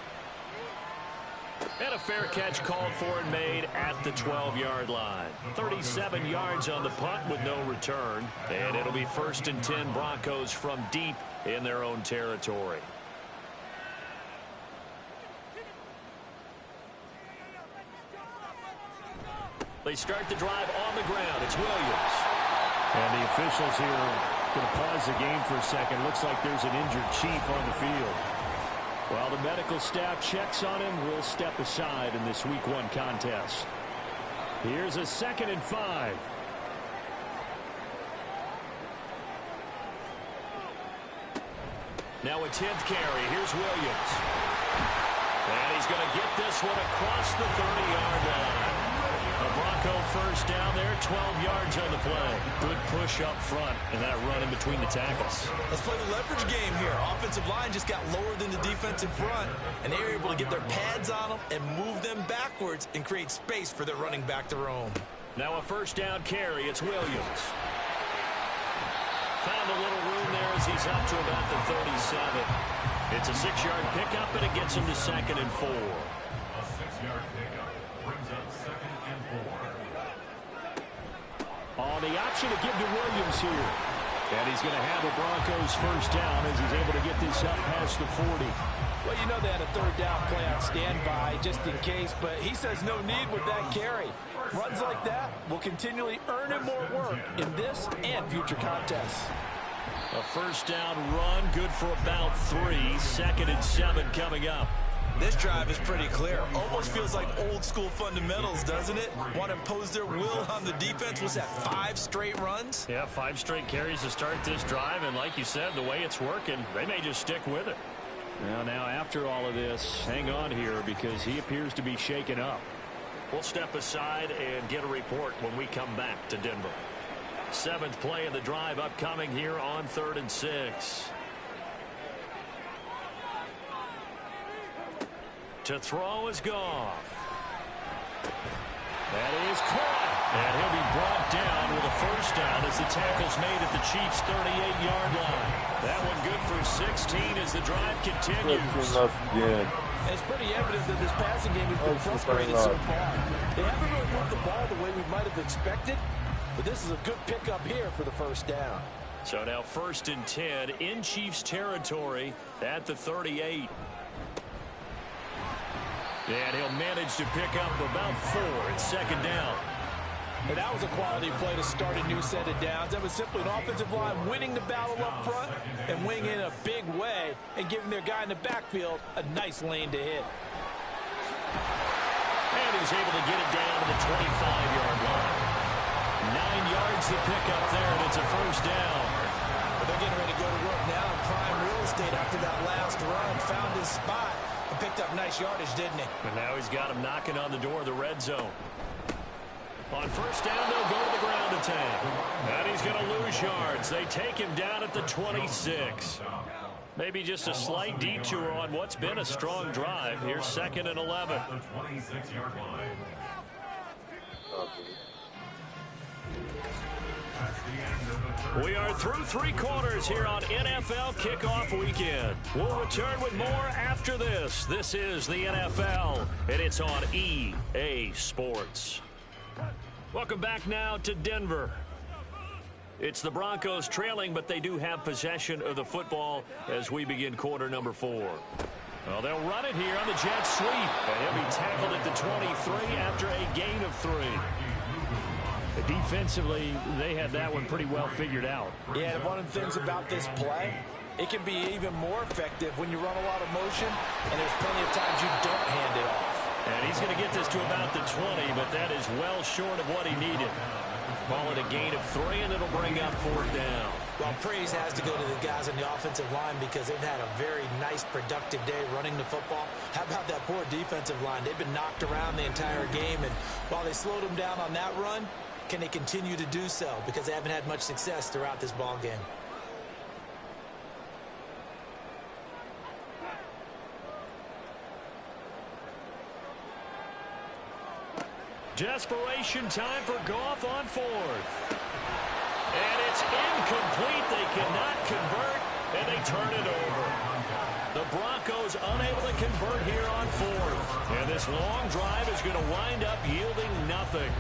And a fair catch called for and made at the 12-yard line. 37 yards on the punt with no return. And it'll be 1st and 10 Broncos from deep in their own territory. They start the drive on the ground. It's Williams. And the officials here going to pause the game for a second. Looks like there's an injured Chief on the field. While the medical staff checks on him, we'll step aside in this Week 1 contest. Here's a 2nd and 5. Now a 10th carry. Here's Williams. And he's going to get this one across the 30-yard line. A Bronco first down there, 12 yards on the play. Good push up front, and that run in between the tackles. Let's play the leverage game here. Offensive line just got lower than the defensive front, and they were able to get their pads on them and move them backwards and create space for their running back to roam. Now a 1st down carry. It's Williams. Found a little room there as he's up to about the 37. It's a 6-yard pickup, and it gets him to 2nd and 4. A 6-yard pickup brings up 2nd and 4. On the option to give to Williams here. And he's going to have a Broncos first down as he's able to get this up past the 40. Well, you know they had a 3rd down play on standby just in case, but he says no need with that carry. Runs like that will continually earn him more work in this and future contests. A 1st down run, good for about 3. 2nd and 7 coming up. This drive is pretty clear. Almost feels like old school fundamentals, doesn't it? Want to impose their will on the defense. What's that, 5 straight runs? Yeah, 5 straight carries to start this drive, and like you said, the way it's working, they may just stick with it. Now after all of this, hang on here because he appears to be shaken up. We'll step aside and get a report when we come back to Denver. 7th play of the drive upcoming here on 3rd and 6. To throw is Goff. That is caught. And he'll be brought down with a 1st down as the tackle's made at the Chiefs' 38-yard line. That one good for 16 as the drive continues. It's pretty evident that this passing game has been frustrating so far. They haven't really moved the ball the way we might have expected, but this is a good pickup here for the 1st down. So now 1st and 10 in Chiefs territory at the 38. And he'll manage to pick up about 4 at 2nd down. And that was a quality play to start a new set of downs. That was simply an offensive line winning the battle up front and winning in a big way and giving their guy in the backfield a nice lane to hit. And he's able to get it down to the 25-yard line. 9 yards to pick up there, and it's a 1st down. But they're getting ready to go to work now in prime real estate after that last run. Found his spot and picked up nice yardage, didn't he? And now he's got him knocking on the door of the red zone. On 1st down, they'll go to the ground attack. And he's going to lose yards. They take him down at the 26. Maybe just a slight detour on what's been a strong drive. Here's 2nd and 11. The 26-yard line. We are through 3 quarters here on NFL Kickoff Weekend. We'll return with more after this. This is the NFL, and it's on EA Sports. Welcome back now to Denver. It's the Broncos trailing, but they do have possession of the football as we begin quarter number 4. Well, they'll run it here on the jet sweep, and he'll be tackled at the 23 after a gain of 3. Defensively, they had that one pretty well figured out. Yeah, and one of the things about this play, it can be even more effective when you run a lot of motion, and there's plenty of times you don't hand it off. And he's going to get this to about the 20, but that is well short of what he needed. Call it a gain of 3, and it'll bring up 4th down. Well, praise has to go to the guys on the offensive line because they've had a very nice, productive day running the football. How about that poor defensive line? They've been knocked around the entire game, and while they slowed them down on that run, can they continue to do so? Because they haven't had much success throughout this ball game. Desperation time for Goff on 4th. And it's incomplete. They cannot convert, and they turn it over. The Broncos unable to convert here on 4th. And this long drive is going to wind up yielding nothing.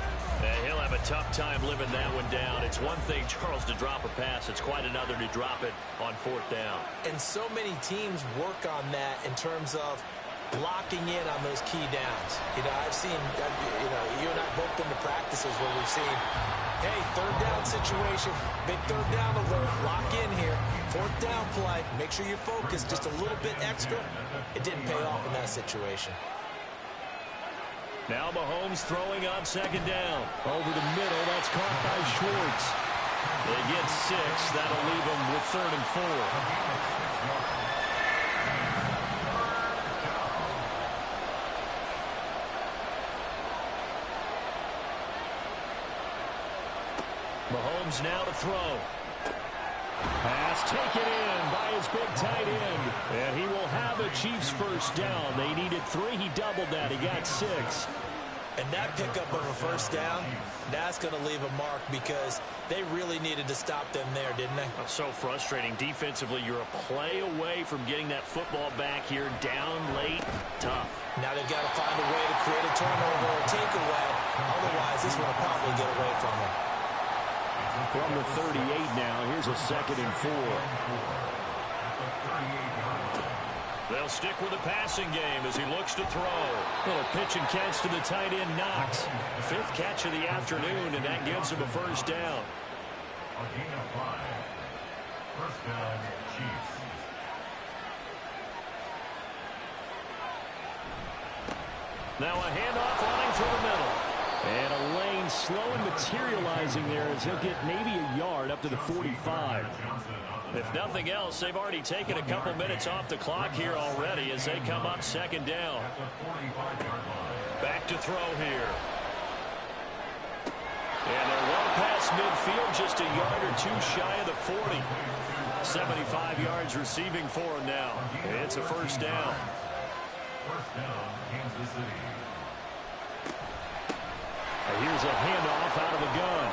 And he'll have a tough time living that one down. It's one thing, Charles, to drop a pass. It's quite another to drop it on 4th down. And so many teams work on that in terms of blocking in on those key downs. You know, I've seen, you and I both been to practices where we've seen, hey, 3rd down situation, big 3rd down alert, lock in here, 4th down play, make sure you focus just a little bit extra. It didn't pay off in that situation. Now Mahomes throwing on 2nd down. Over the middle, that's caught by Schwartz. They get 6. That'll leave them with 3rd and 4. Mahomes now to throw. Pass taken in by his big tight end. And he will have a Chiefs 1st down. They needed 3. He doubled that. He got 6. And that pickup of a 1st down, that's going to leave a mark because they really needed to stop them there, didn't they? So frustrating. Defensively, you're a play away from getting that football back here. Down late. Tough. Now they've got to find a way to create a turnover or a takeaway. Otherwise, this one will probably get away from them. From the 38 now, here's a 2nd and 4. They'll stick with the passing game as he looks to throw. Little pitch and catch to the tight end, Knox. 5th catch of the afternoon, and that gives him a 1st down. A gain of 5. 1st down, Chiefs. Now a handoff running through the middle. And a lane slow and materializing there as he'll get maybe a yard up to the 45. If nothing else, they've already taken a couple minutes off the clock here already as they come up 2nd down. Back to throw here. And they're well past midfield, just a yard or 2 shy of the 40. 75 yards receiving for him now. It's a 1st down. 1st down, Kansas City. Here's a handoff out of the gun.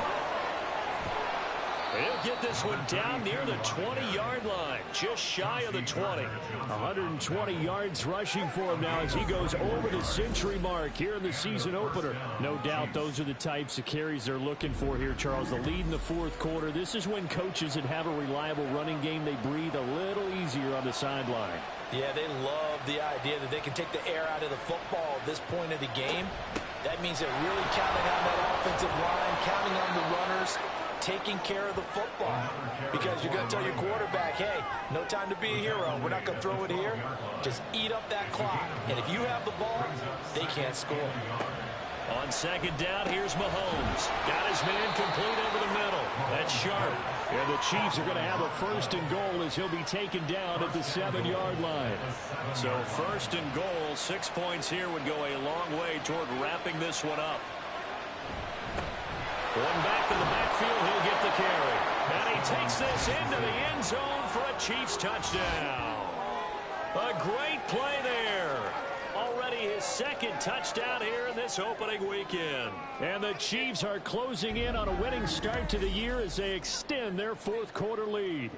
He'll get this one down near the 20-yard line, just shy of the 20. 120 yards rushing for him now as he goes over the century mark here in the season opener. No doubt those are the types of carries they're looking for here, Charles. The lead in the 4th quarter. This is when coaches that have a reliable running game, they breathe a little easier on the sideline. Yeah, they love the idea that they can take the air out of the football at this point of the game. That means they're really counting on that offensive line, counting on the runners, taking care of the football. Because you're going to tell your quarterback, hey, no time to be a hero. We're not going to throw it here. Just eat up that clock. And if you have the ball, they can't score. On 2nd down, here's Mahomes. Got his man complete over the middle. That's sharp. And the Chiefs are going to have a 1st and goal as he'll be taken down at the 7-yard line. So 1st and goal, 6 points here would go a long way toward wrapping this one up. Going back to the backfield, he'll get the carry. And he takes this into the end zone for a Chiefs touchdown. A great play there. Already his second touchdown here in this opening weekend. And the Chiefs are closing in on a winning start to the year as they extend their fourth quarter lead.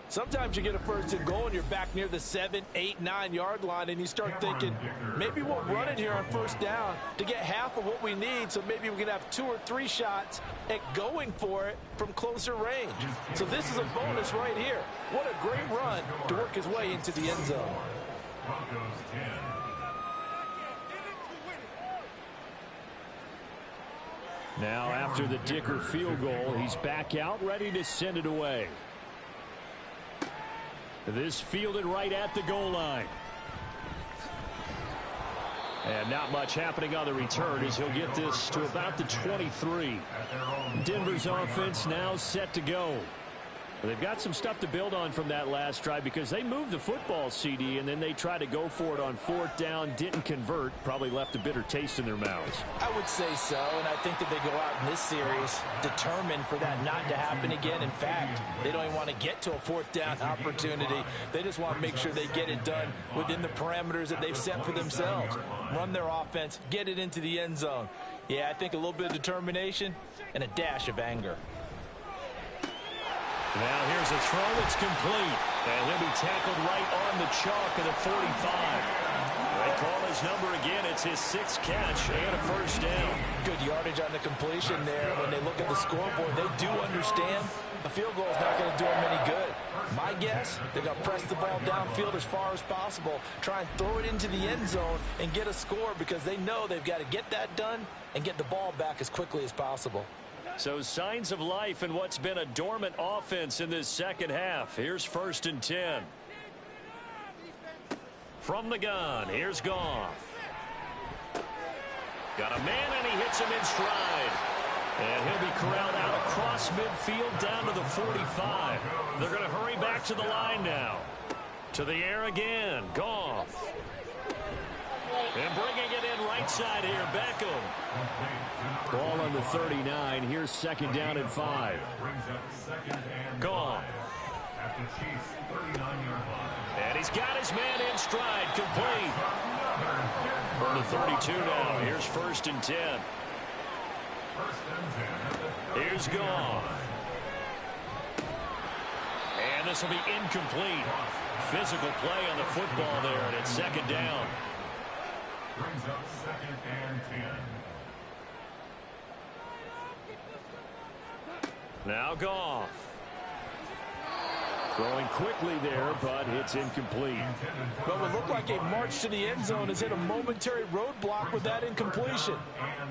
Sometimes you get a first and goal and you're back near the 7, 8, 9-yard line and you start thinking, maybe we'll run it here on first down to get half of what we need, so maybe we can have 2 or 3 shots at going for it from closer range. So this is a bonus right here. What a great run to work his way into the end zone. Broncos 10. Now after the Dicker field goal, he's back out ready to send it away. This fielded right at the goal line. And not much happening on the return as he'll get this to about the 23. Denver's offense now set to go. They've got some stuff to build on from that last drive because they moved the football, CD, and then they tried to go for it on fourth down, didn't convert, probably left a bitter taste in their mouths. I would say so, and I think that they go out in this series determined for that not to happen again. In fact, they don't even want to get to a fourth down opportunity. They just want to make sure they get it done within the parameters that they've set for themselves. Run their offense, get it into the end zone. Yeah, I think a little bit of determination and a dash of anger. Now here's a throw that's complete. And he'll be tackled right on the chalk of the 45. They call his number again. It's his 6th catch and a first down. Good yardage on the completion there. When they look at the scoreboard, they do understand a field goal is not going to do them any good. My guess, they're going to press the ball downfield as far as possible, try and throw it into the end zone and get a score because they know they've got to get that done and get the ball back as quickly as possible. So signs of life in what's been a dormant offense in this second half. Here's 1st and 10. From the gun, here's Goff. Got a man and he hits him in stride. And he'll be corralled out across midfield down to the 45. They're going to hurry back to the line now. To the air again, Goff. And bringing it in right side here, Beckham. Ball on the 39. Here's 2nd down and 5. Goff. At the Chiefs' 39-yard line. And he's got his man in stride, complete. From the 32 now. Here's 1st and 10. Here's Goff. And this will be incomplete. Physical play on the football there, and it's 2nd down. Brings up 2nd and 10. Now Goff. Throwing quickly there, but it's incomplete. But what looked like a march to the end zone has hit a momentary roadblock with that incompletion.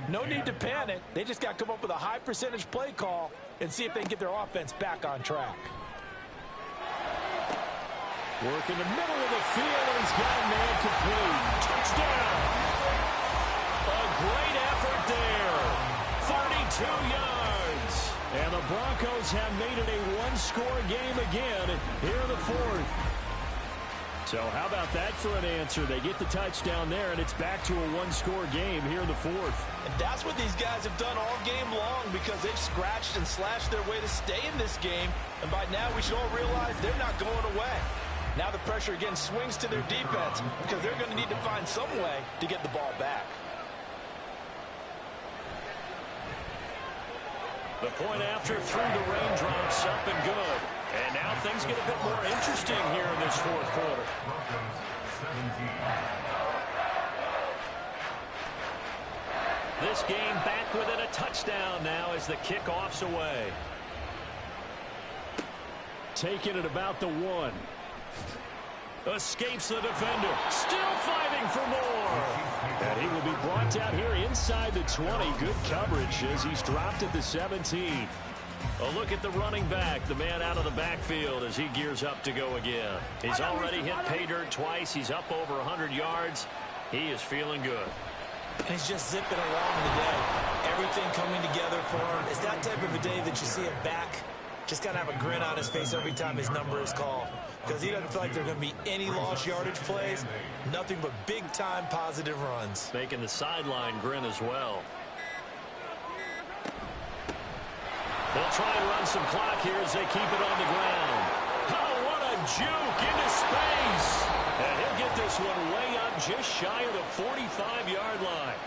No need to panic. They just got to come up with a high percentage play call and see if they can get their offense back on track. Work in the middle of the field, and he's got a man complete. Touchdown! A great effort there. 32 yards. And the Broncos have made it a one-score game again here in the 4th. So how about that for an answer? They get the touchdown there, and it's back to a one-score game here in the 4th. And that's what these guys have done all game long because they've scratched and slashed their way to stay in this game. And by now, we should all realize they're not going away. Now the pressure again swings to their defense because they're going to need to find some way to get the ball back. The point after through the raindrops, up and good. And now things get a bit more interesting here in this 4th quarter. Broncos 17. This game back within a touchdown now as the kickoff's away. Taking it about the 1. Escapes the defender. Still fighting for more. And he will be brought down here inside the 20. Good coverage as he's dropped at the 17. A look at the running back, the man out of the backfield as he gears up to go again. He's already hit pay dirt twice. He's up over 100 yards. He is feeling good. And he's just zipping along today. Everything coming together for him. It's that type of a day that you see him back. Just got to have a grin on his face every time his number is called. Because he doesn't feel like there are going to be any lost yardage plays. Nothing but big-time positive runs. Making the sideline grin as well. They'll try and run some clock here as they keep it on the ground. Oh, what a juke into space. And he'll get this one way up just shy of the 45-yard line.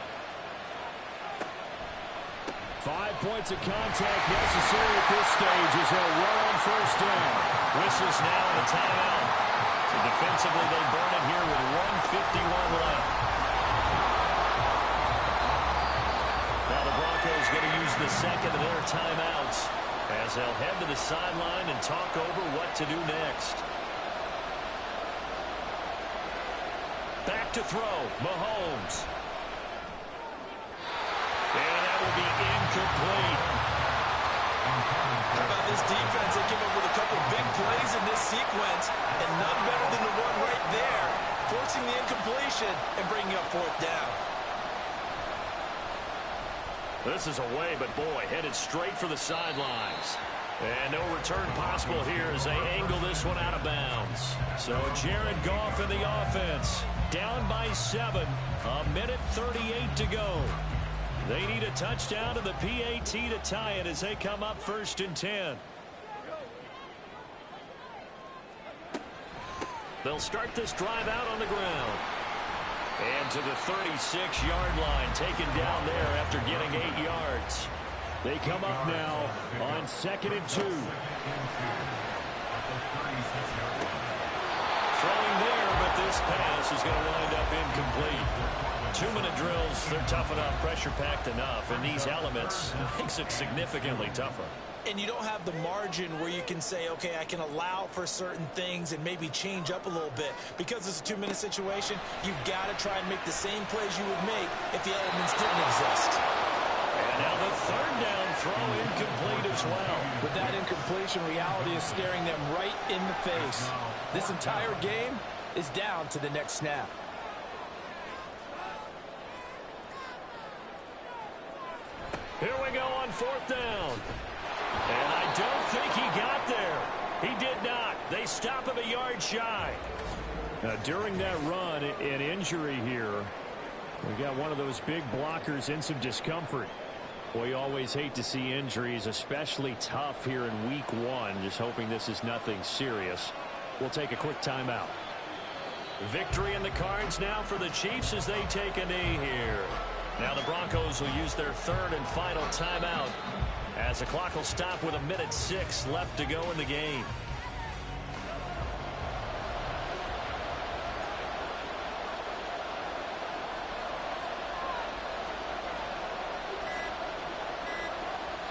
5 points of contact necessary at this stage as they'll run on first down. Whistles now in the timeout. So defensively, they burn it here with 1:51 left. Now the Broncos going to use the second of their timeouts as they'll head to the sideline and talk over what to do next. Back to throw, Mahomes. And that will be incomplete. How about this defense? They came up with a couple big plays in this sequence, and none better than the one right there, forcing the incompletion and bringing up fourth down. This is away, but boy, headed straight for the sidelines. And no return possible here as they angle this one out of bounds. So Jared Goff in the offense, down by 7, 1:38 to go. They need a touchdown to the PAT to tie it as they come up 1st and 10. They'll start this drive out on the ground. And to the 36-yard line, taken down there after getting 8 yards. They come up now on 2nd and 2. Throwing there, but this pass is going to wind up incomplete. 2-minute drills, they're tough enough, pressure-packed enough, and these elements makes it significantly tougher. And you don't have the margin where you can say, okay, I can allow for certain things and maybe change up a little bit. Because it's a 2-minute situation, you've got to try and make the same plays you would make if the elements didn't exist. And now the 3rd down throw incomplete as well. With that incompletion, reality is staring them right in the face. This entire game is down to the next snap. Here we go on 4th down. And I don't think he got there. He did not. They stop him a yard shy. Now, during that run, an injury here. We got one of those big blockers in some discomfort. Boy, you always hate to see injuries, especially tough here in week 1. Just hoping this is nothing serious. We'll take a quick timeout. Victory in the cards now for the Chiefs as they take a knee here. Now the Broncos will use their 3rd and final timeout as the clock will stop with 1:06 left to go in the game.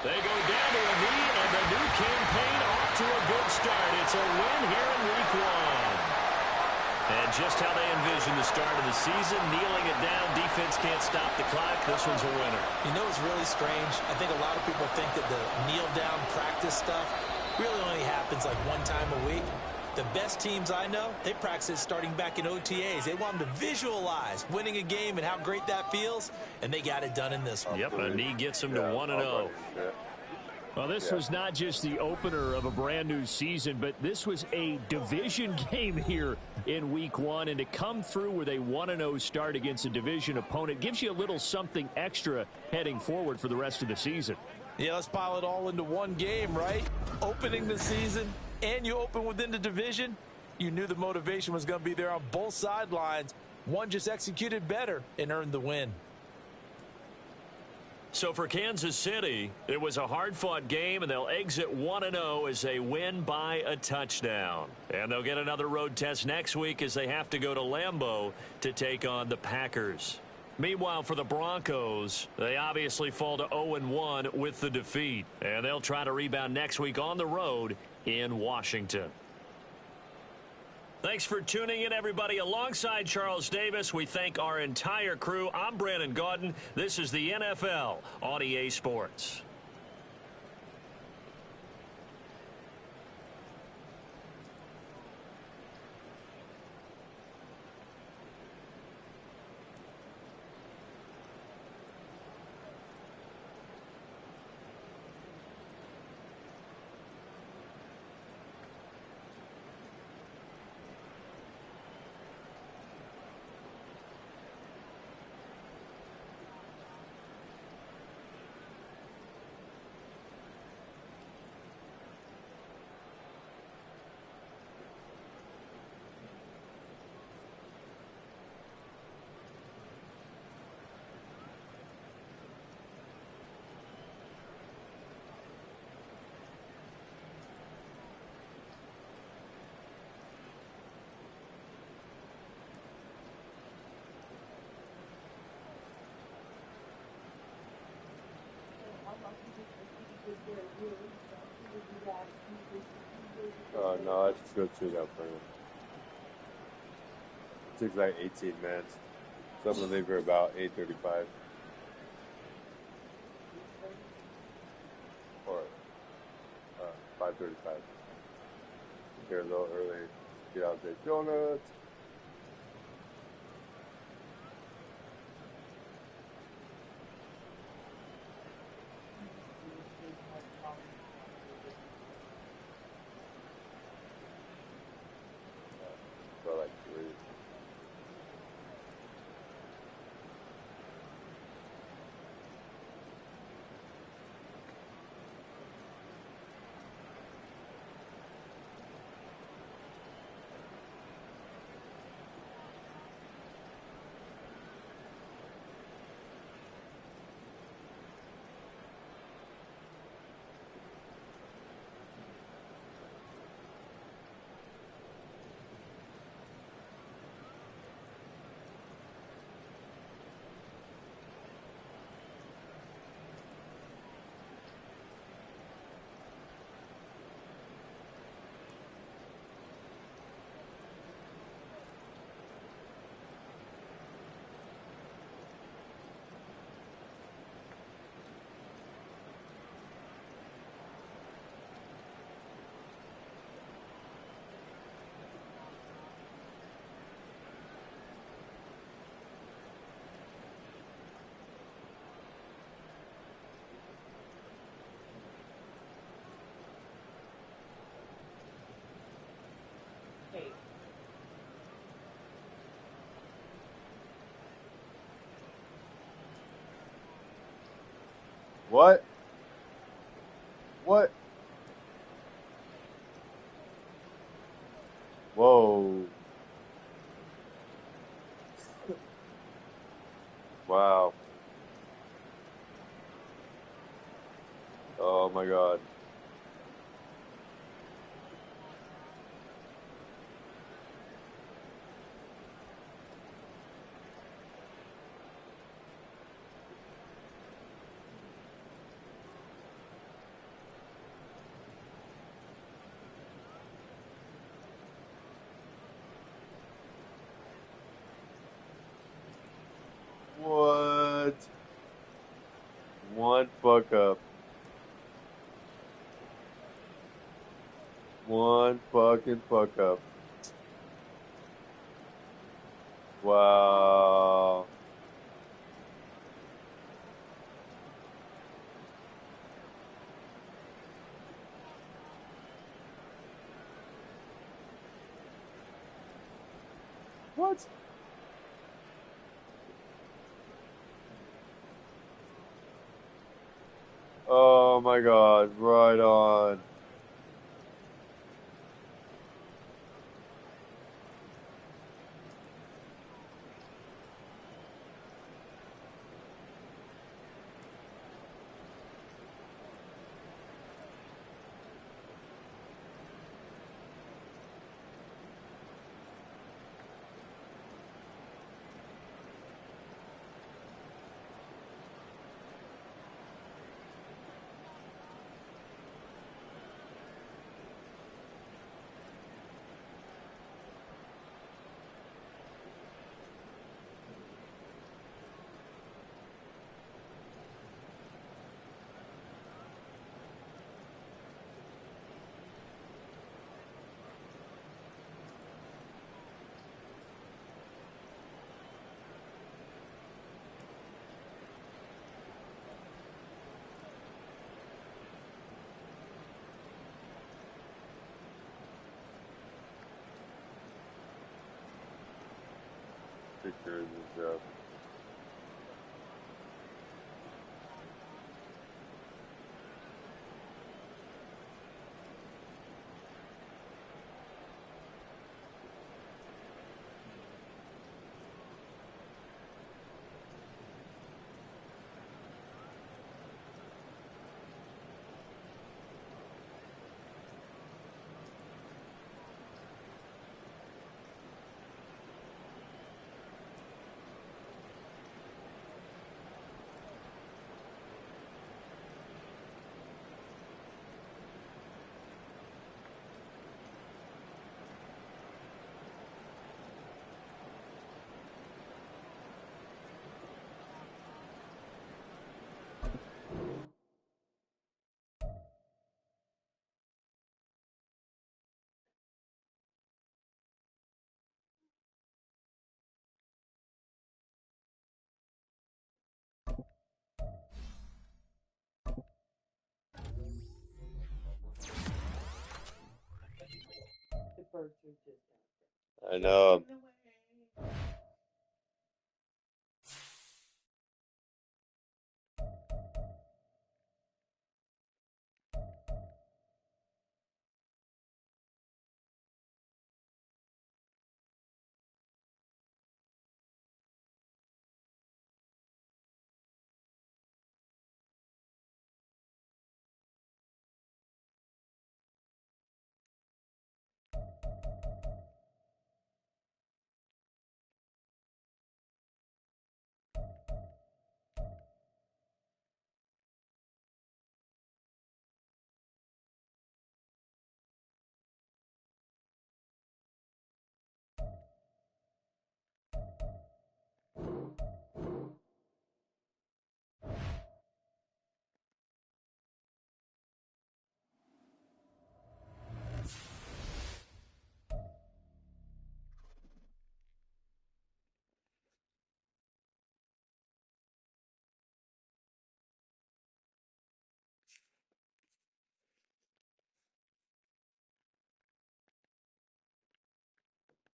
They go down to a knee, and the new campaign off to a good start. It's a win here in week 1. And just how they envision the start of the season, kneeling it down, defense can't stop the clock. This one's a winner. You know, it's really strange. I think a lot of people think that the kneel-down practice stuff really only happens like one time a week. The best teams I know, they practice it starting back in OTAs. They want them to visualize winning a game and how great that feels, and they got it done in this one. Yep, a knee gets them to 1-0. Well, this was not just the opener of a brand new season, but this was a division game here in week 1. And to come through with a 1-0 start against a division opponent gives you a little something extra heading forward for the rest of the season. Yeah, let's pile it all into one game, right? Opening the season, and you open within the division. You knew the motivation was going to be there on both sidelines. One just executed better and earned the win. So for Kansas City, it was a hard-fought game, and they'll exit 1-0 as they win by a touchdown. And they'll get another road test next week as they have to go to Lambeau to take on the Packers. Meanwhile, for the Broncos, they obviously fall to 0-1 with the defeat. And they'll try to rebound next week on the road in Washington. Thanks for tuning in, everybody. Alongside Charles Davis, we thank our entire crew. I'm Brandon Gaudin. This is the NFL on EA Sports. Oh no, I just go through that for him. It takes like 18 minutes. So I'm gonna leave her about 8:35. Or 5:35. Here a little early. Get out there. Donuts. For like 3. What? What? Whoa. Wow. Oh my God. What? One fuck up. One fucking fuck up. Wow. What? Oh my God. Right on. Pictures and stuff. I know.